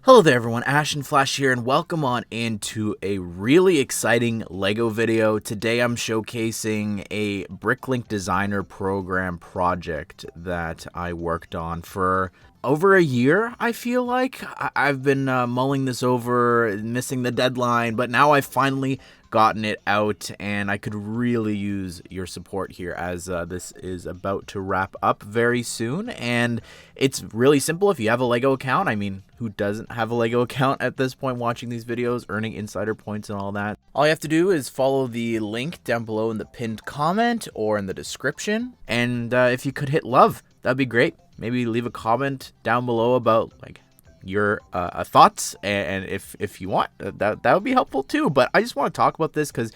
Hello there everyone, Ash and Flash here, and welcome on into a really exciting LEGO video. Today I'm showcasing a Bricklink Designer Program project that I worked on for over a year, I feel like. I've been mulling this over, missing the deadline, but now I've finally gotten it out, and I could really use your support here as this is about to wrap up very soon. And it's really simple. If you have a LEGO account, I mean, who doesn't have a LEGO account at this point watching these videos, earning insider points and all that? All you have to do is follow the link down below in the pinned comment or in the description. And if you could hit love, that'd be great. Maybe leave a comment down below about like your thoughts, and if you want, that would be helpful too. But I just want to talk about this because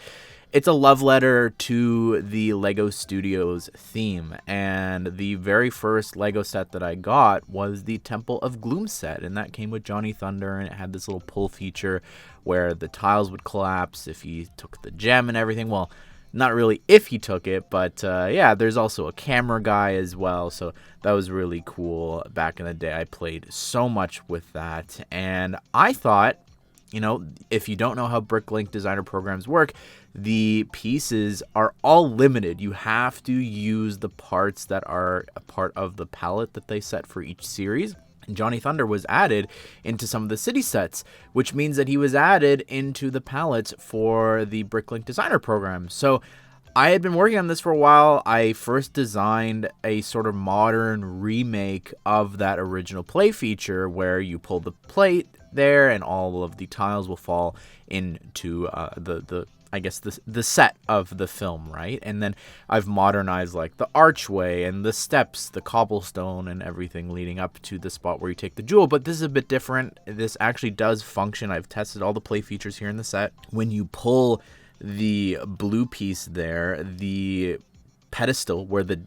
it's a love letter to the LEGO Studios theme, and the very first LEGO set that I got was the Temple of Gloom set, and that came with Johnny Thunder, and it had this little pull feature where the tiles would collapse if he took the gem and everything. Well, not really if he took it, but yeah, there's also a camera guy as well, so that was really cool. Back in the day, I played so much with that, and I thought, you know, if you don't know how Bricklink Designer programs work, the pieces are all limited. You have to use the parts that are a part of the palette that they set for each series. And Johnny Thunder was added into some of the city sets, which means that he was added into the palettes for the Bricklink Designer Program. So I had been working on this for a while. I first designed a sort of modern remake of that original play feature where you pull the plate there and all of the tiles will fall into the set of the film, right? And then I've modernized like the archway and the steps, the cobblestone and everything leading up to the spot where you take the jewel. But this is a bit different. This actually does function. I've tested all the play features here in the set. When you pull the blue piece there, the pedestal where the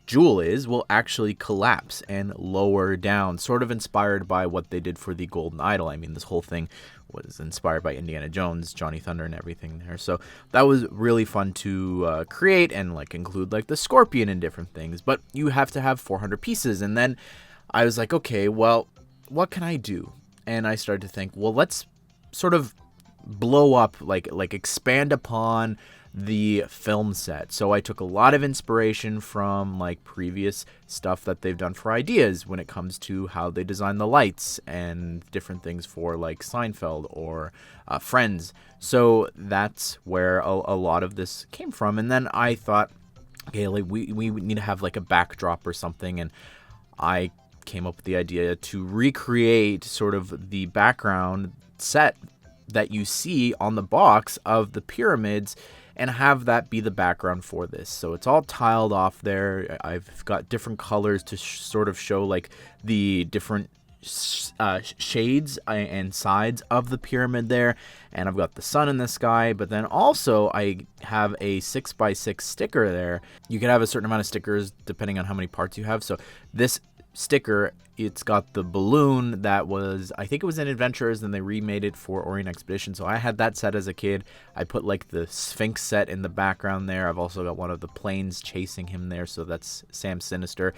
jewel is will actually collapse and lower down, sort of inspired by what they did for the Golden Idol. I mean, this whole thing was inspired by Indiana Jones, Johnny Thunder, and everything there. So that was really fun to create and like include like the scorpion and different things. But you have to have 400 pieces. And then I was like, okay, well, what can I do? And I started to think, well, let's sort of blow up, like expand upon the film set. So I took a lot of inspiration from like previous stuff that they've done for ideas when it comes to how they design the lights and different things for like Seinfeld or Friends. So that's where a lot of this came from. And then I thought, okay, like we need to have like a backdrop or something, and I came up with the idea to recreate sort of the background set that you see on the box of the pyramids and have that be the background for this. So it's all tiled off there. I've got different colors to sort of show like the different shades and sides of the pyramid there. And I've got the sun in the sky, but then also I have a 6x6 sticker there. You can have a certain amount of stickers depending on how many parts you have. So this sticker, it's got the balloon that was, I think it was in Adventurers, then they remade it for Orient Expedition. So I had that set as a kid. I put like the Sphinx set in the background there. I've also got one of the planes chasing him there, so that's Sam Sinister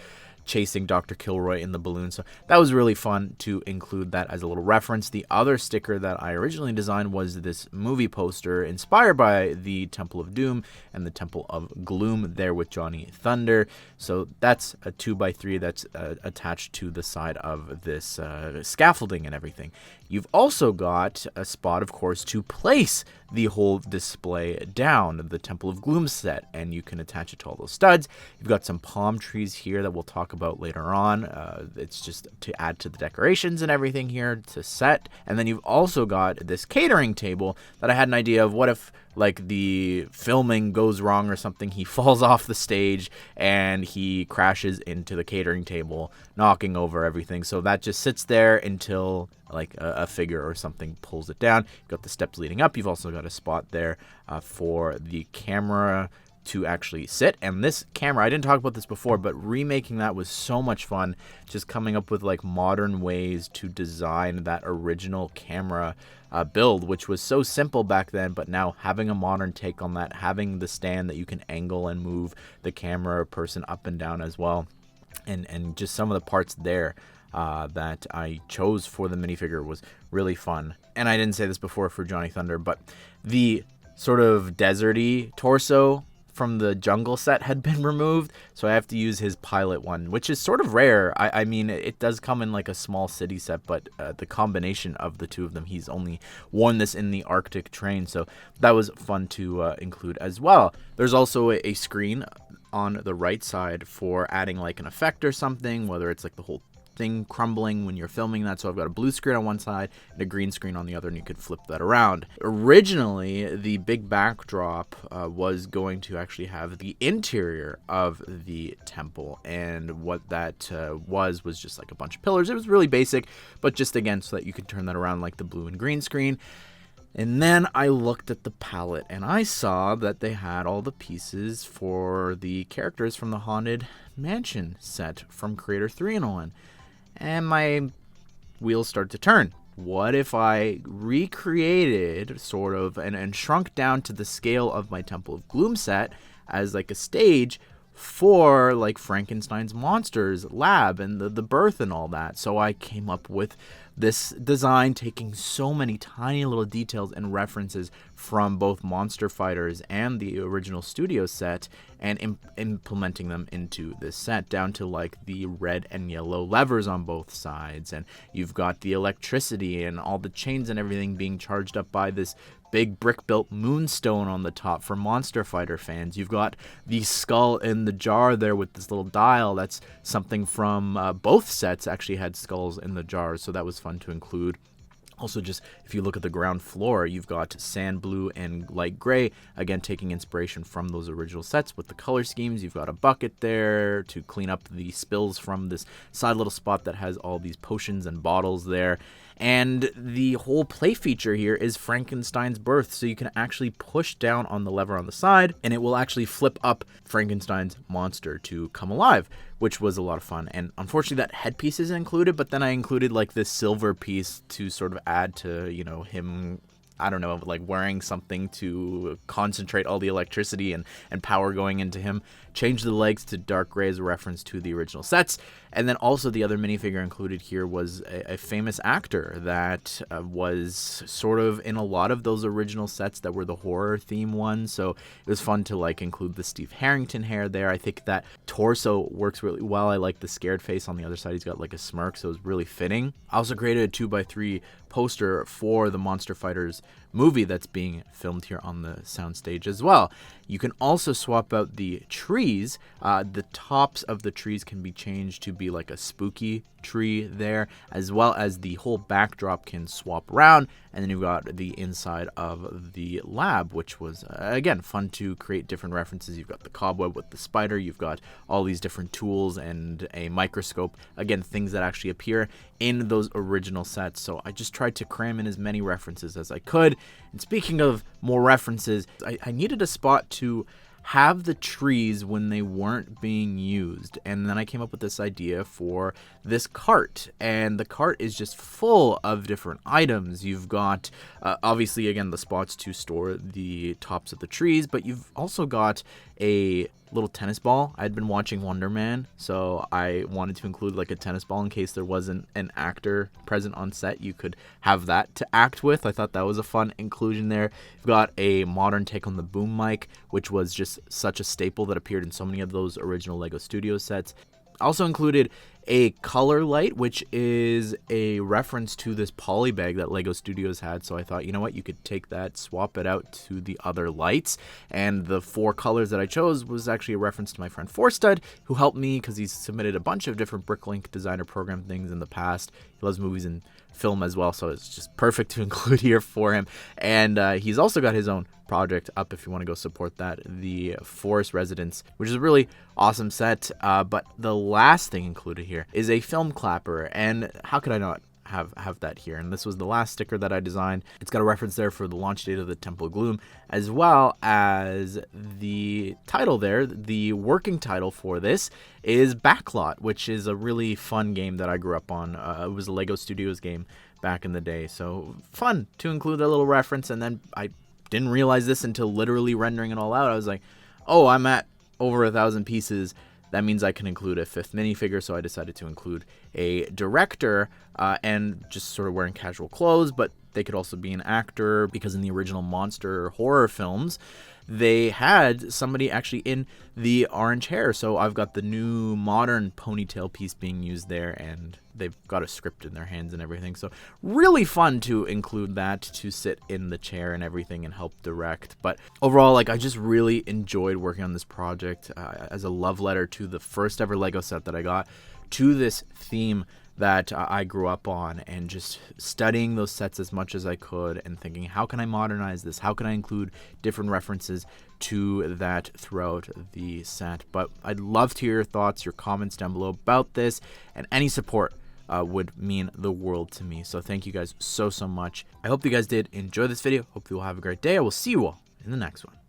chasing Dr. Kilroy in the balloon. So that was really fun to include that as a little reference. The other sticker that I originally designed was this movie poster inspired by the Temple of Doom and the Temple of Gloom there with Johnny Thunder. So that's a 2x3 that's attached to the side of this scaffolding and everything. You've also got a spot, of course, to place the whole display down, the Temple of Gloom set, and you can attach it to all those studs. You've got some palm trees here that we'll talk about later on. It's just to add to the decorations and everything here to set. And then you've also got this catering table that I had an idea of what if like the filming goes wrong or something, he falls off the stage and he crashes into the catering table, knocking over everything. So that just sits there until like a figure or something pulls it down. You've got the steps leading up. You've also got a spot there for the camera to actually sit. And this camera, I didn't talk about this before, but remaking that was so much fun. Just coming up with like modern ways to design that original camera build, which was so simple back then, but now having a modern take on that, having the stand that you can angle and move the camera person up and down as well, and just some of the parts there that I chose for the minifigure was really fun. And I didn't say this before for Johnny Thunder, but the sort of deserty torso from the jungle set had been removed, so I have to use his pilot one, which is sort of rare. I mean, it does come in like a small city set, but the combination of the two of them, he's only worn this in the Arctic terrain, so that was fun to include as well. There's also a screen on the right side for adding like an effect or something, whether it's like the whole thing crumbling when you're filming that. So I've got a blue screen on one side and a green screen on the other, and you could flip that around. Originally, the big backdrop was going to actually have the interior of the temple, and what that was just like a bunch of pillars. It was really basic, but just again so that you could turn that around like the blue and green screen. And then I looked at the palette and I saw that they had all the pieces for the characters from the Haunted Mansion set from Creator 3-in-1. And my wheels start to turn. What if I recreated sort of and shrunk down to the scale of my Temple of Gloom set as like a stage for like Frankenstein's monsters lab and the birth and all that? So I came up with this design, taking so many tiny little details and references from both Monster Fighters and the original studio set, and implementing them into this set, down to like the red and yellow levers on both sides, and you've got the electricity and all the chains and everything being charged up by this big brick-built moonstone on the top for Monster Fighter fans. You've got the skull in the jar there with this little dial. That's something from both sets actually had skulls in the jars, so that was fun to include. Also, just if you look at the ground floor, you've got sand blue and light gray, again taking inspiration from those original sets with the color schemes. You've got a bucket there to clean up the spills from this side little spot that has all these potions and bottles there. And the whole play feature here is Frankenstein's birth, so you can actually push down on the lever on the side and it will actually flip up Frankenstein's monster to come alive, which was a lot of fun. And unfortunately that headpiece isn't included, but then I included like this silver piece to sort of add to, you know, him, I don't know, like wearing something to concentrate all the electricity and power going into him. Change the legs to dark gray as a reference to the original sets. And then also the other minifigure included here was a famous actor that was sort of in a lot of those original sets that were the horror theme ones. So it was fun to like include the Steve Harrington hair there. I think that torso works really well. I like the scared face on the other side. He's got like a smirk, so it was really fitting. I also created a 2x3 poster for the Monster Fighters movie that's being filmed here on the soundstage as well. You can also swap out the trees. The tops of the trees can be changed to be like a spooky tree there, as well as the whole backdrop can swap around. And then you've got the inside of the lab, which was, again, fun to create different references. You've got the cobweb with the spider. You've got all these different tools and a microscope. Again, things that actually appear in those original sets. So I just tried to cram in as many references as I could. And speaking of more references, I needed a spot to have the trees when they weren't being used, and then I came up with this idea for this cart, and the cart is just full of different items. You've got obviously again the spots to store the tops of the trees, but you've also got a little tennis ball. I'd been watching Wonder Man, so I wanted to include like a tennis ball in case there wasn't an actor present on set. You could have that to act with. I thought that was a fun inclusion there. You've got a modern take on the boom mic, which was just such a staple that appeared in so many of those original LEGO Studios sets. Also included a color light, which is a reference to this poly bag that LEGO Studios had. So I thought, you know what, you could take that, swap it out to the other lights. And the 4 colors that I chose was actually a reference to my friend Forstud, who helped me because he's submitted a bunch of different Bricklink Designer Program things in the past. He loves movies and film as well, so it's just perfect to include here for him. And he's also got his own project up if you want to go support that, the Forest Residence, which is a really awesome set. But the last thing included here is a film clapper, and how could I not have that here? And this was the last sticker that I designed. It's got a reference there for the launch date of the Temple of Gloom, as well as the title there. The working title for this is Backlot, which is a really fun game that I grew up on. It was a LEGO Studios game back in the day, so fun to include a little reference. And then I didn't realize this until literally rendering it all out. I was like, oh, I'm at over 1,000 pieces. that means I can include a 5th minifigure, so I decided to include a director and just sort of wearing casual clothes, but they could also be an actor, because in the original monster horror films, they had somebody actually in the orange hair. So I've got the new modern ponytail piece being used there, and they've got a script in their hands and everything. So really fun to include that, to sit in the chair and everything and help direct. But overall, like, I just really enjoyed working on this project as a love letter to the first ever Lego set that I got, to this theme that I grew up on, and just studying those sets as much as I could and thinking, how can I modernize this? How can I include different references to that throughout the set? But I'd love to hear your thoughts, your comments down below about this, and any support would mean the world to me. So thank you guys so much. I hope you guys did enjoy this video. Hope you will have a great day. I will see you all in the next one.